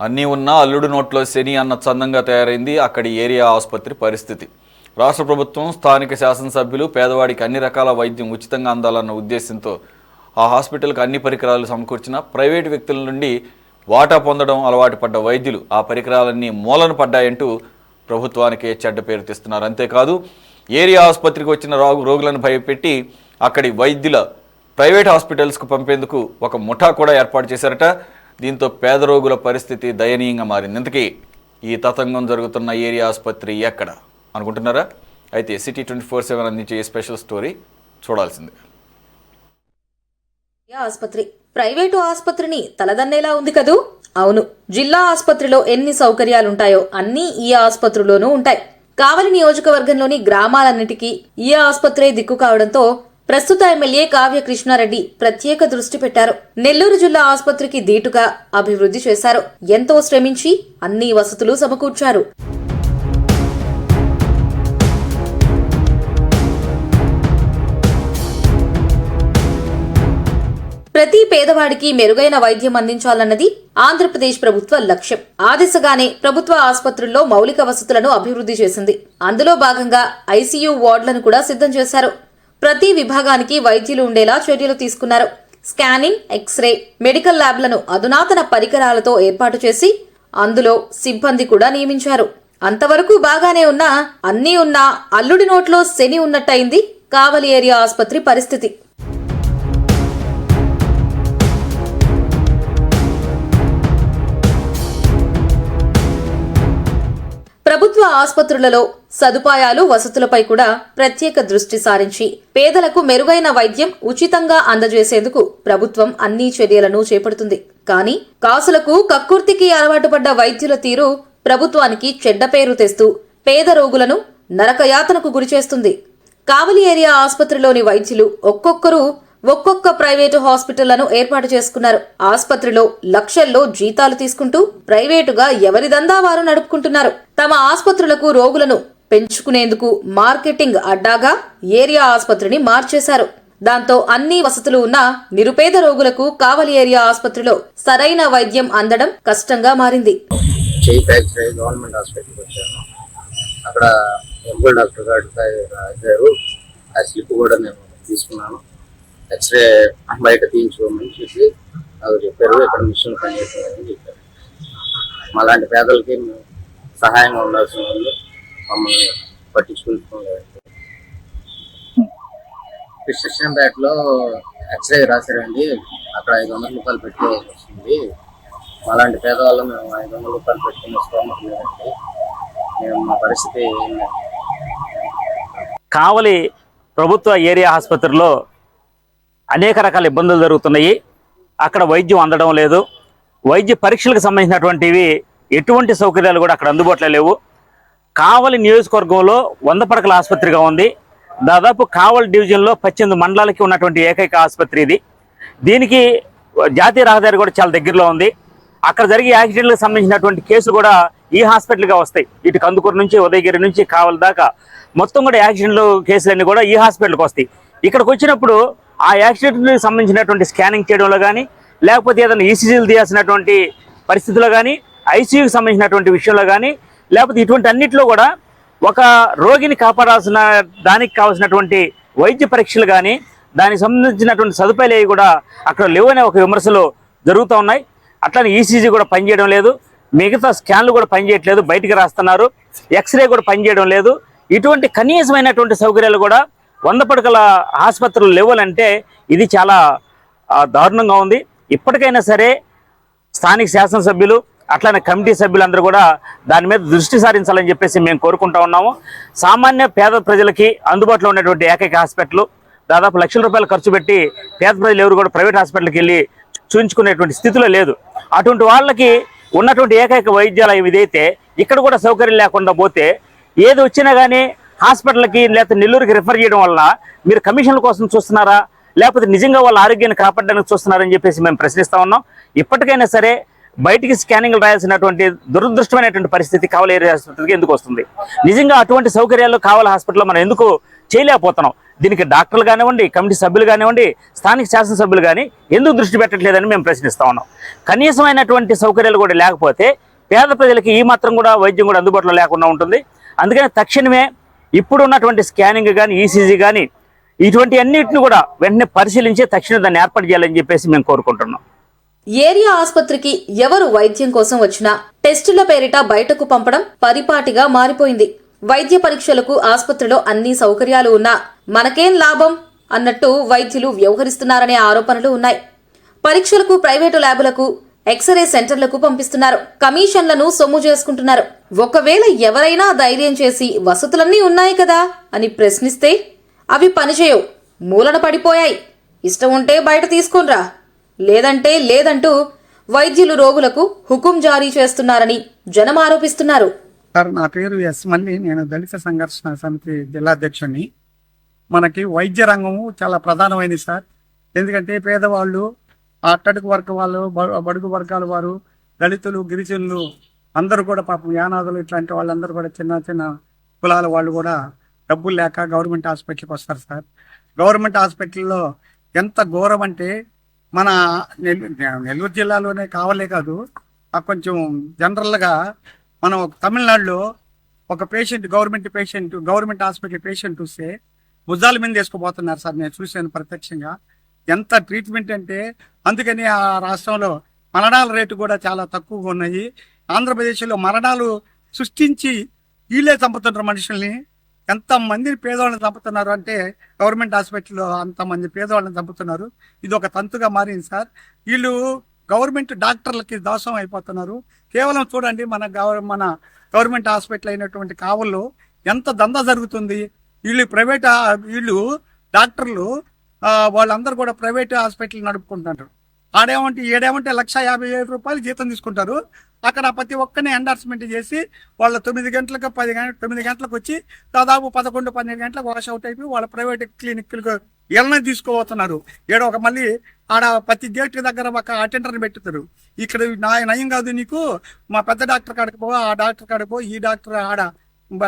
అన్నీ ఉన్నా అల్లుడు నోట్లో శని అన్న చందంగా తయారైంది అక్కడి ఏరియా ఆసుపత్రి పరిస్థితి. రాష్ట్ర ప్రభుత్వం, స్థానిక శాసనసభ్యులు పేదవాడికి అన్ని రకాల వైద్యం ఉచితంగా అందాలన్న ఉద్దేశంతో ఆ హాస్పిటల్కి అన్ని పరికరాలు సమకూర్చిన ప్రైవేటు వ్యక్తుల నుండి వాటా పొందడం అలవాటు పడ్డ వైద్యులు ఆ పరికరాలన్నీ మూలన పడ్డాయంటూ ప్రభుత్వానికి చెడ్డ పేరు తెస్తున్నారు. అంతేకాదు ఏరియా ఆసుపత్రికి వచ్చిన రోగులను భయపెట్టి అక్కడి వైద్యుల ప్రైవేట్ హాస్పిటల్స్కు పంపేందుకు ఒక ముఠా కూడా ఏర్పాటు చేశారట. దీంతో పేద రోగుల పరిస్థితి దయనీయంగా మారింది. ఇంతకీ ఈ తతంగం జరుగుతున్న ఏరియా ఆసుపత్రి ఎక్కడ అనుకుంటున్నారా? అయితే సిటీ 24/7 అందించే ఈ స్పెషల్ స్టోరీ చూడాల్సిందే. ఆసుపత్రి ప్రైవేటు ఆసుపత్రిని తలదన్నేలా ఉంది కదూ. అవును, జిల్లా ఆసుపత్రిలో ఎన్ని సౌకర్యాలుంటాయో అన్నీ ఈ ఆసుపత్రిలోనూ ఉంటాయి. కావలి నియోజకవర్గంలోని గ్రామాలన్నిటికీ ఈ ఆసుపత్రే దిక్కు కావడంతో ప్రస్తుత ఎమ్మెల్యే కావ్య కృష్ణారెడ్డి ప్రత్యేక దృష్టి పెట్టారు. నెల్లూరు జిల్లా ఆసుపత్రికి దీటుగా అభివృద్ధి చేశారు. ఎంతో శ్రమించి అన్ని వసతులు సమకూర్చారు. ప్రతి పేదవాడికి మెరుగైన వైద్యం అందించాలన్నది ఆంధ్రప్రదేశ్ ప్రభుత్వ లక్ష్యం. ఆ దిశగానే ప్రభుత్వ ఆసుపత్రుల్లో మౌలిక వసతులను అభివృద్ధి చేసింది. అందులో భాగంగా ఐసీయూ వార్డులను కూడా సిద్ధం చేశారు. ప్రతి విభాగానికి వైద్యులు ఉండేలా చర్యలు తీసుకున్నారు. స్కానింగ్, ఎక్స్రే, మెడికల్ ల్యాబ్లను అధునాతన పరికరాలతో ఏర్పాటు చేసి అందులో సిబ్బంది కూడా నియమించారు. అంతవరకు బాగానే ఉన్నా అన్నీ ఉన్నా అల్లుడి నోట్లో శని ఉన్నట్టయింది కావలి ఏరియా ఆసుపత్రి పరిస్థితి. ప్రభుత్వ ఆసుపత్రులలో సదుపాయాలు, వసతులపై కూడా ప్రత్యేక దృష్టి సారించి పేదలకు మెరుగైన వైద్యం ఉచితంగా అందజేసేందుకు ప్రభుత్వం అన్ని చర్యలను చేపడుతుంది. కానీ కాసులకు, కక్కుర్తికి అలవాటు పడ్డ వైద్యుల తీరు ప్రభుత్వానికి చెడ్డ పేరు తెస్తూ పేద రోగులను నరకయాతనకు గురిచేస్తుంది. కావలి ఏరియా ఆసుపత్రిలోని వైద్యులు ఒక్కొక్కరు ఒక్కొక్క ప్రైవేటు హాస్పిటళ్లను ఏర్పాటు చేసుకున్నారు. ఆసుపత్రిలో లక్షల్లో జీతాలు తీసుకుంటూ ప్రైవేటుగా ఎవరిదందా వారు నడుపుకుంటున్నారు. తమ ఆసుపత్రులకు రోగులను పెంచుకునేందుకు మార్కెటింగ్ అడ్డాగా ఏరియా ఆసుపత్రిని మార్చేశారు. దాంతో అన్ని వసతులు ఉన్న నిరుపేద రోగులకు కావలి ఏరియా ఆసుపత్రిలో సరైన వైద్యం అందడం కష్టంగా మారింది. గవర్నమెంట్ హాస్పిటల్కి వచ్చాను. అక్కడ ఎంబుల్ డాక్టర్ గారు ఆ స్లిప్ కూడా నేను తీసుకున్నాను. ఎక్స్రే బయట తీయించుకోమని చెప్పి నాకు చెప్పారు. ఇక్కడ మిషన్ పనిచేస్తుందని చెప్పారు. మాలాంటి పేదలకి సహాయంగా ఉండాల్సిన వాళ్ళు మమ్మల్ని పట్టించుకుంటున్నారు. కృష్ణపేటలో ఎక్స్రే రాశారండి. అక్కడ 500 రూపాయలు పెట్టుకోవాల్సి వస్తుంది. మాలాంటి పేదవాళ్ళు మేము 500 రూపాయలు పెట్టుకునే స్తోమత లేదండి. మేము మా పరిస్థితి కావలి ప్రభుత్వ ఏరియా ఆసుపత్రిలో అనేక రకాల ఇబ్బందులు జరుగుతున్నాయి. అక్కడ వైద్యం అందడం లేదు. వైద్య పరీక్షలకు సంబంధించినటువంటివి ఎటువంటి సౌకర్యాలు కూడా అక్కడ అందుబాటులో లేవు. కావలి నియోజకవర్గంలో 100 పడకల ఆసుపత్రిగా ఉంది. దాదాపు కావలి డివిజన్లో 18 మండలాలకి ఉన్నటువంటి ఏకైక ఆసుపత్రి ఇది. దీనికి జాతీయ రహదారి కూడా చాలా దగ్గరలో ఉంది. అక్కడ జరిగే యాక్సిడెంట్లకు సంబంధించినటువంటి కేసులు కూడా ఈ హాస్పిటల్గా వస్తాయి. ఇటు కందుకూరు నుంచి, ఉదయగిరి నుంచి కావలి దాకా మొత్తం కూడా యాక్సిడెంట్లు కేసులన్నీ కూడా ఈ హాస్పిటల్కి వస్తాయి. ఇక్కడికి వచ్చినప్పుడు ఆ యాక్సిడెంట్కి సంబంధించినటువంటి స్కానింగ్ చేయడంలో కానీ, లేకపోతే ఏదైనా ఈసీజీలు తీయాల్సినటువంటి పరిస్థితుల్లో కానీ, ఐసీయూకి సంబంధించినటువంటి విషయంలో కానీ, లేకపోతే ఇటువంటి అన్నింటిలో కూడా ఒక రోగిని కాపాడాల్సిన దానికి కావాల్సినటువంటి వైద్య పరీక్షలు కానీ, దానికి సంబంధించినటువంటి సదుపాయాలు అవి కూడా అక్కడ లేవనే ఒక విమర్శలు జరుగుతూ ఉన్నాయి. అట్లనే ఈసీజీ కూడా పనిచేయడం లేదు. మిగతా స్కాన్లు కూడా పనిచేయట్లేదు, బయటికి రాస్తున్నారు. ఎక్స్రే కూడా పనిచేయడం లేదు. ఇటువంటి కనీసమైనటువంటి సౌకర్యాలు కూడా 100 పడకల ఆసుపత్రులు లేవాలంటే ఇది చాలా దారుణంగా ఉంది. ఇప్పటికైనా సరే స్థానిక శాసనసభ్యులు అట్లనే కమిటీ సభ్యులందరూ కూడా దాని మీద దృష్టి సారించాలని చెప్పేసి మేము కోరుకుంటా ఉన్నాము. సామాన్య పేద ప్రజలకి అందుబాటులో ఉన్నటువంటి ఏకైక హాస్పిటల్ దాదాపు లక్షల రూపాయలు ఖర్చు పెట్టి పేద ప్రజలు ఎవరు కూడా ప్రైవేట్ హాస్పిటల్కి వెళ్ళి చూయించుకునేటువంటి స్థితిలో లేదు. అటువంటి వాళ్ళకి ఉన్నటువంటి ఏకైక వైద్యాలయం ఇదైతే ఇక్కడ కూడా సౌకర్యం లేకుండా పోతే ఏది వచ్చినా కానీ హాస్పిటల్కి లేకపోతే నెల్లూరుకి రిఫర్ చేయడం వల్ల మీరు కమిషన్ల కోసం చూస్తున్నారా, లేకపోతే నిజంగా వాళ్ళ ఆరోగ్యాన్ని కాపాడడానికి చూస్తున్నారని చెప్పేసి మేము ప్రశ్నిస్తా ఉన్నాం. ఇప్పటికైనా సరే బయటికి స్కానింగ్లు రాయాల్సినటువంటి దురదృష్టమైనటువంటి పరిస్థితి కావలి ఏరియా ఆసుపత్రికి ఎందుకు వస్తుంది? నిజంగా అటువంటి సౌకర్యాలు కావలి హాస్పిటల్లో మనం ఎందుకు చేయలేకపోతున్నాం. దీనికి డాక్టర్లు కానివ్వండి, కమిటీ సభ్యులు కానివ్వండి, స్థానిక శాసనసభ్యులు కానీ ఎందుకు దృష్టి పెట్టట్లేదని మేము ప్రశ్నిస్తూ ఉన్నాం. కనీసమైనటువంటి సౌకర్యాలు కూడా లేకపోతే పేద ప్రజలకి ఈ మాత్రం కూడా వైద్యం కూడా అందుబాటులో లేకుండా ఉంటుంది. అందుకని తక్షణమే ఇప్పుడు ఉన్నటువంటి స్కానింగ్ కానీ, ఈసీజీ కానీ ఇటువంటి అన్నిటిని కూడా వెంటనే పరిశీలించి తక్షణం దాన్ని ఏర్పాటు చేయాలని చెప్పేసి మేము కోరుకుంటున్నాం. ఏరియా ఆసుపత్రికి ఎవరు వైద్యం కోసం వచ్చినా టెస్టుల పేరిట బయటకు పంపడం పరిపాటిగా మారిపోయింది. వైద్య పరీక్షలకు ఆసుపత్రిలో అన్ని సౌకర్యాలు ఉన్నా మనకేం లాభం అన్నట్టు వైద్యులు వ్యవహరిస్తున్నారనే ఆరోపణలు ఉన్నాయి. పరీక్షలకు ప్రైవేటు ల్యాబులకు, ఎక్స్రే సెంటర్లకు పంపిస్తున్నారు. కమిషన్లను సొమ్ము చేసుకుంటున్నారు. ఒకవేళ ఎవరైనా ధైర్యం చేసి వసతులన్నీ ఉన్నాయి కదా అని ప్రశ్నిస్తే అవి పనిచేయవు, మూలన పడిపోయాయి, ఇష్టం ఉంటే బయట తీసుకొనిరా, లేదంటే లేదంటూ వైద్యులు రోగులకు హుకుం జారీ చేస్తున్నారని జనం ఆరోపిస్తున్నారు. సార్, నా పేరు ఎస్ మల్లి. నేను దళిత సంఘర్షణ సమితి జిల్లా అధ్యక్షుడిని. మనకి వైద్య రంగము చాలా ప్రధానమైనది సార్. ఎందుకంటే పేదవాళ్ళు, అట్టడుగు వర్గ వాళ్ళు, బడుగు వర్గాల వారు, దళితులు, గిరిజనులు అందరూ కూడా పాపం యానాదులు ఇట్లాంటి వాళ్ళందరూ కూడా చిన్న చిన్న కులాల వాళ్ళు కూడా డబ్బులు లేక గవర్నమెంట్ హాస్పిటల్కి వస్తారు సార్. గవర్నమెంట్ హాస్పిటల్లో ఎంత ఘోరం అంటే మన నెల్లూరు జిల్లాలోనే కావాలే కాదు, కొంచెం జనరల్గా మనం తమిళనాడులో ఒక పేషెంట్, గవర్నమెంట్ హాస్పిటల్ పేషెంట్ వస్తే భుజాల మీద వేసుకోబోతున్నారు సార్. నేను చూశాను ప్రత్యక్షంగా. ఎంత ట్రీట్మెంట్ అంటే అందుకని ఆ రాష్ట్రంలో మరణాల రేటు కూడా చాలా తక్కువగా ఉన్నాయి. ఆంధ్రప్రదేశ్లో మరణాలు సృష్టించి వీళ్ళే చంపుతున్నారు మనుషుల్ని. ఎంతమందిని పేదవాళ్ళని చంపుతున్నారు అంటే గవర్నమెంట్ హాస్పిటల్లో అంతమంది పేదవాళ్ళని చంపుతున్నారు. ఇది ఒక తంతుగా మారింది సార్. వీళ్ళు గవర్నమెంట్ డాక్టర్లకి దోషం అయిపోతున్నారు. కేవలం చూడండి, మన గవర్నమెంట్ హాస్పిటల్ అయినటువంటి కావల్లో ఎంత దందా జరుగుతుంది. వీళ్ళు డాక్టర్లు వాళ్ళందరూ కూడా ప్రైవేట్ హాస్పిటల్ నడుపుకుంటున్నారు. ఏడేమంటే 1,50,000 జీతం తీసుకుంటారు. అక్కడ ప్రతి ఒక్కరిని ఎండార్స్మెంట్ చేసి వాళ్ళ 9 గంటలకు 9 గంటలకు వచ్చి దాదాపు 11-12 గంటలకు వాష్ అవుట్ అయిపోయి వాళ్ళ ప్రైవేట్ క్లినిక్లకు ఎల్లని తీసుకోబోతున్నారు. మళ్ళీ ఆడ ప్రతి గేట్ దగ్గర ఒక అటెండర్ని పెట్టుతారు. ఇక్కడ నయం కాదు నీకు, మా పెద్ద డాక్టర్ కాడికి పో, ఆ డాక్టర్ కాడికి పో, ఈ డాక్టర్ ఆడ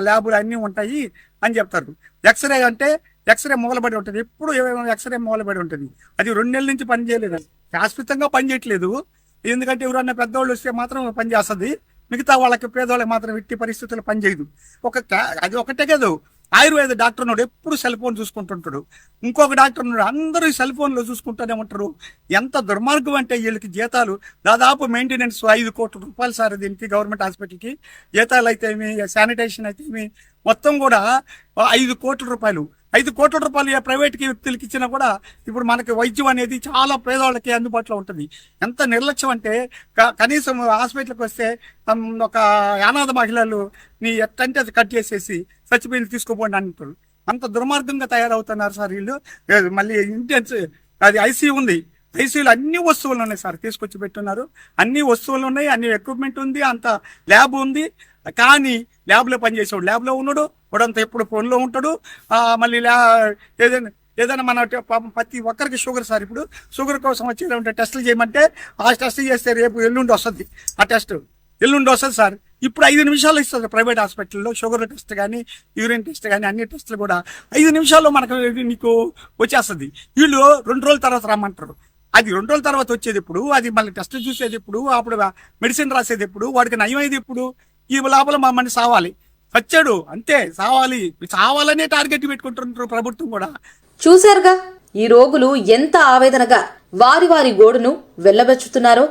ల్యాబులు అన్నీ ఉంటాయి అని చెప్తారు. ఎక్స్రే అంటే ఎక్స్రే మూలబడి ఉంటుంది. ఎప్పుడు ఎక్స్రే మూలబడి ఉంటుంది. అది 2 నెలల నుంచి పని చేయలేదు, శాశ్వతంగా పని చేయట్లేదు. ఎందుకంటే ఎవరన్నా పెద్దవాళ్ళు వస్తే మాత్రం పని చేస్తుంది, మిగతా వాళ్ళకి పేదవాళ్ళకి మాత్రం ఎట్టి పరిస్థితుల్లో పని చేయదు. అది ఒకటే కాదు, ఆయుర్వేద డాక్టర్ ఉన్నాడు, ఎప్పుడు సెల్ ఫోన్ చూసుకుంటుంటాడు. ఇంకొక డాక్టర్ ఉన్నాడు, అందరూ సెల్ ఫోన్లో చూసుకుంటూనే ఉంటారు. ఎంత దుర్మార్గం అంటే వీళ్ళకి జీతాలు దాదాపు మెయింటెనెన్స్ 5 కోట్ల రూపాయలు సార్. దీనికి గవర్నమెంట్ హాస్పిటల్కి జీతాలు అయితే ఏమి, శానిటేషన్ అయితే ఏమి, మొత్తం కూడా 5 కోట్ల రూపాయలు. 5 కోట్ల రూపాయలు ప్రైవేట్కి వ్యక్తులకి ఇచ్చినా కూడా ఇప్పుడు మనకి వైద్యం అనేది చాలా పేదవాళ్ళకి అందుబాటులో ఉంటుంది. ఎంత నిర్లక్ష్యం అంటే కనీసం హాస్పిటల్కి వస్తే ఒక అనాథ మహిళలు నీ ఎట్టంటే అది కట్ చేసేసి చచ్చిపోయింది తీసుకోపోండి అంటారు. అంత దుర్మార్గంగా తయారవుతున్నారు సార్ వీళ్ళు. మళ్ళీ ఇంటెన్స్ అది ఐసీయూ ఉంది, ఐసీయూలో అన్ని వస్తువులు ఉన్నాయి సార్, తీసుకొచ్చి పెట్టున్నారు. అన్ని వస్తువులు ఉన్నాయి, అన్ని ఎక్విప్మెంట్ ఉంది, అంత ల్యాబ్ ఉంది. కానీ ల్యాబ్లో పనిచేసేవాడు ల్యాబ్లో ఉన్నాడు, వాడంతా ఎప్పుడు ఫోన్లో ఉంటాడు. మళ్ళీ ఏదైనా మన ప్రతి ఒక్కరికి షుగర్ సార్. ఇప్పుడు షుగర్ కోసం వచ్చి టెస్టులు చేయమంటే ఆ టెస్ట్ చేస్తే రేపు ఎల్లుండి వస్తుంది. ఆ టెస్ట్ ఎల్లుండి వస్తుంది సార్. ఇప్పుడు 5 నిమిషాలు ఇస్తుంది ప్రైవేట్ హాస్పిటల్లో. షుగర్ టెస్ట్ కానీ, యూరిన్ టెస్ట్ కానీ, అన్ని టెస్టులు కూడా 5 నిమిషాల్లో మనకు నీకు వచ్చేస్తుంది. వీళ్ళు 2 రోజుల తర్వాత రమ్మంటారు. అది 2 రోజుల తర్వాత వచ్చేది ఎప్పుడు, అది మళ్ళీ టెస్ట్ చూసేది ఎప్పుడు, అప్పుడు మెడిసిన్ రాసేది ఎప్పుడు, వాడికి నయం అయ్యేది ఎప్పుడు. ఈ లోపల మా మనిషి సావాలి, వచ్చాడు అంతే, సావాలనే టార్గెట్ పెట్టుకుంటున్నారు ప్రభుత్వం కూడా. చూశారుగా ఈ రోగులు ఎంత ఆవేదనగా వారి వారి గోడును వెళ్లబెచ్చుతున్నారో.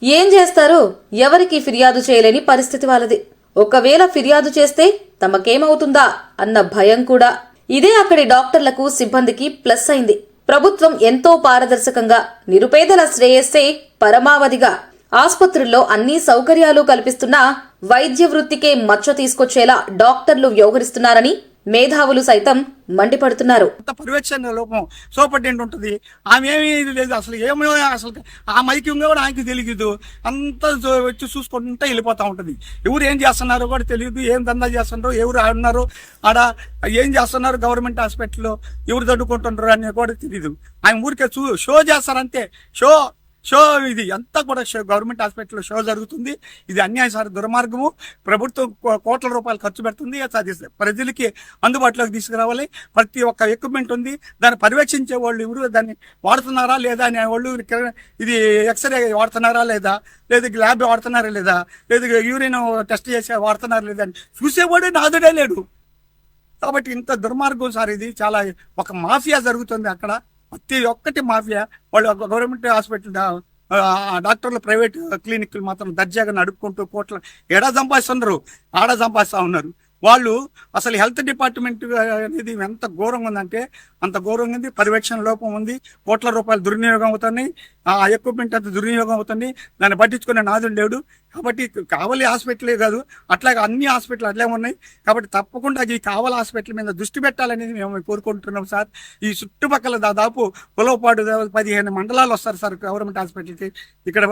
ఏం చేస్తారో ఎవరికి ఫిర్యాదు చేయలేని పరిస్థితి వాళ్ళది. ఒకవేళ ఫిర్యాదు చేస్తే తమకేమవుతుందా అన్న భయం కూడా. ఇదే అక్కడి డాక్టర్లకు, సిబ్బందికి ప్లస్ అయింది. ప్రభుత్వం ఎంతో పారదర్శకంగా నిరుపేదల శ్రేయస్సే పరమావధిగా ఆసుపత్రుల్లో అన్ని సౌకర్యాలు కల్పిస్తున్నా వైద్య వృత్తికే మచ్చ తీసుకొచ్చేలా డాక్టర్లు వ్యవహరిస్తున్నారని మేధావులు సైతం మండిపడుతున్నారు. పర్యవేక్షణ లోపం సూపరింటెండెంట్ ఉంటుంది, ఆమె ఏమీ లేదు, అసలు ఏమో అసలు ఆ మైక్యం కూడా ఆయనకి తెలియదు. అంతా వచ్చి చూసుకుంటూ వెళ్ళిపోతూ ఉంటుంది. ఎవరు ఏం చేస్తున్నారో కూడా తెలియదు, ఏం దందా చేస్తున్నారో, ఎవరు ఆడున్నారో, ఆడ ఏం చేస్తున్నారు గవర్నమెంట్ హాస్పిటల్లో, ఎవరు దడ్డుకుంటున్నారు అని కూడా తెలియదు. ఆయన ఊరికే షో చేస్తారంతే. షో ఇది అంతా కూడా షో గవర్నమెంట్ హాస్పిటల్లో షో జరుగుతుంది. ఇది అన్యాయ సార్, దుర్మార్గము. ప్రభుత్వం కోట్ల రూపాయలు ఖర్చు పెడుతుంది. అది ప్రజలకి అందుబాటులోకి తీసుకురావాలి. ప్రతి ఒక్క ఎక్విప్మెంట్ ఉంది, దాన్ని పర్యవేక్షించే వాళ్ళు ఎవరు, దాన్ని వాడుతున్నారా లేదా అనే వాళ్ళు, ఇది ఎక్స్రే వాడుతున్నారా లేదా, లేదా ల్యాబ్ వాడుతున్నారా లేదా, లేదా యూరిన్ టెస్ట్ చేసే వాడుతున్నారా లేదా అని చూసేవాడే నాదుడే లేడు. కాబట్టి ఇంత దుర్మార్గం సార్ ఇది. చాలా ఒక మాఫియా జరుగుతుంది అక్కడ, ప్రతి ఒక్కటి మాఫియా. వాళ్ళు గవర్నమెంట్ హాస్పిటల్ డాక్టర్లు ప్రైవేట్ క్లినిక్లు మాత్రం దర్జాగా నడుపుకుంటూ కోట్ల ఎడా సంపాదిస్తున్నారు, ఆడ సంపాదిస్తూ ఉన్నారు వాళ్ళు. అసలు హెల్త్ డిపార్ట్మెంట్ అనేది ఎంత ఘోరంగా ఉందంటే అంత ఘోరంగా ఉంది. పర్యవేక్షణ లోపం ఉంది, కోట్ల రూపాయలు దుర్వినియోగం అవుతున్నాయి, ఆ ఎక్విప్మెంట్ అంత దుర్వినియోగం అవుతుంది, దాన్ని పట్టించుకునే నాదుడు లేడు. కాబట్టి కావలి హాస్పిటలే కాదు, అట్లాగే అన్ని హాస్పిటల్ అట్లే ఉన్నాయి. కాబట్టి తప్పకుండా ఈ కావలి హాస్పిటల్ మీద దృష్టి పెట్టాలనేది మేము కోరుకుంటున్నాం సార్. ఈ చుట్టుపక్కల దాదాపు పులవపాడు 15 మండలాలు వస్తారు సార్ గవర్నమెంట్ హాస్పిటల్కి, ఇక్కడ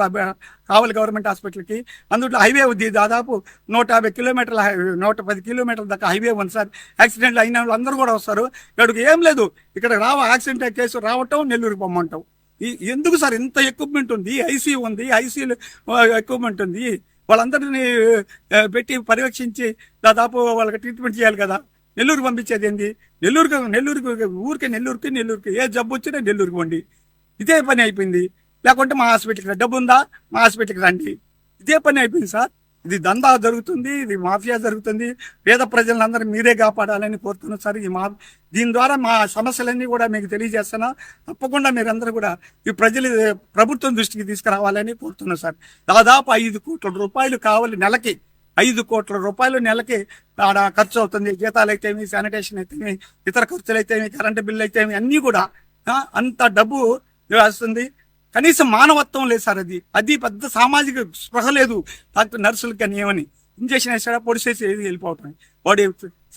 కావలి గవర్నమెంట్ హాస్పిటల్కి. అందులో హైవే ఉంది, దాదాపు 150 కిలోమీటర్ల 110 కిలోమీటర్ల దాకా హైవే ఉంది సార్. యాక్సిడెంట్లు అయిన వాళ్ళు అందరూ కూడా వస్తారు. ఇక్కడికి ఏం లేదు, ఇక్కడ యాక్సిడెంట్ కేసు రావటం, నెల్లూరుకి పొమ్మంటాం. ఎందుకు సార్ ఇంత ఎక్విప్మెంట్ ఉంది, ఐసీయూ ఉంది, ఐసీయూ ఎక్విప్మెంట్ ఉంది, వాళ్ళందరినీ పెట్టి పర్యవేక్షించి దాదాపు వాళ్ళకి ట్రీట్మెంట్ చేయాలి కదా. నెల్లూరుకి పంపించేది ఏంది? నెల్లూరుకి ఏ జబ్బు వచ్చినా నెల్లూరుకి వండి, ఇదే పని అయిపోయింది. లేకుంటే మా హాస్పిటల్కి డబ్బు ఉందా, మా హాస్పిటల్కి రండి, ఇదే పని అయిపోయింది సార్. ఇది దందా జరుగుతుంది, ఇది మాఫియా జరుగుతుంది. పేద ప్రజలందరూ మీరే కాపాడాలని కోరుతున్నాను సార్. దీని ద్వారా మా సమస్యలన్నీ కూడా మీకు తెలియజేస్తున్నా. తప్పకుండా మీరందరూ కూడా ఈ ప్రభుత్వం దృష్టికి తీసుకురావాలని కోరుతున్నాను సార్. దాదాపు 5 కోట్ల రూపాయలు కావాలి నెలకి, 5 కోట్ల రూపాయలు నెలకి ఆడ ఖర్చు అవుతుంది. జీతాలు అయితేమి, శానిటేషన్ అయితేమి, ఇతర ఖర్చులు అయితేమి, కరెంటు బిల్లు అయితేమి, అన్నీ కూడా అంత డబ్బు వస్తుంది. కనీసం మానవత్వం లేదు సార్. అది పెద్ద సామాజిక స్పృహ లేదు డాక్టర్ నర్సులకి. కానీ ఏమని ఇంజక్షన్ వేసాడా, పొడిసేసి వెళ్ళిపోవటం, వాడి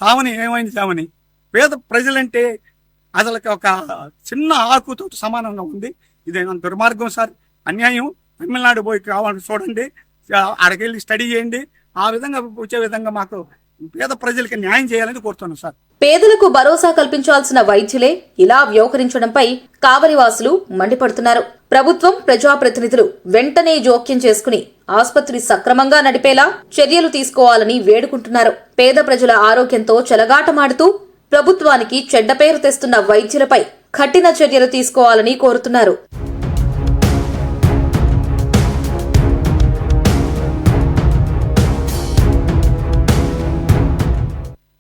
సామని ఏమైంది సామని. పేద ప్రజలంటే అసలు ఒక చిన్న ఆకుతో సమానంగా ఉంది. ఇదేనా దుర్మార్గం సార్, అన్యాయం. తమిళనాడు పోయి కావాలని చూడండి, అక్కడికి స్టడీ చేయండి. ఆ విధంగా వచ్చే విధంగా మాకు పేద ప్రజలకి న్యాయం చేయాలని కోరుతున్నాను సార్. పేదలకు భరోసా కల్పించాల్సిన వైద్యులే ఇలా వ్యవహరించడంపై కావలివాసులు మండిపడుతున్నారు. ప్రభుత్వం, ప్రజాప్రతినిధులు వెంటనే జోక్యం చేసుకుని ఆసుపత్రి సక్రమంగా నడిపేలా చర్యలు తీసుకోవాలని వేడుకుంటున్నారు. పేద ప్రజల ఆరోగ్యంతో చెలగాటమాడుతూ ప్రభుత్వానికి చెడ్డ పేరు తెస్తున్న వైద్యులపై కఠిన చర్యలు తీసుకోవాలని కోరుతున్నారు.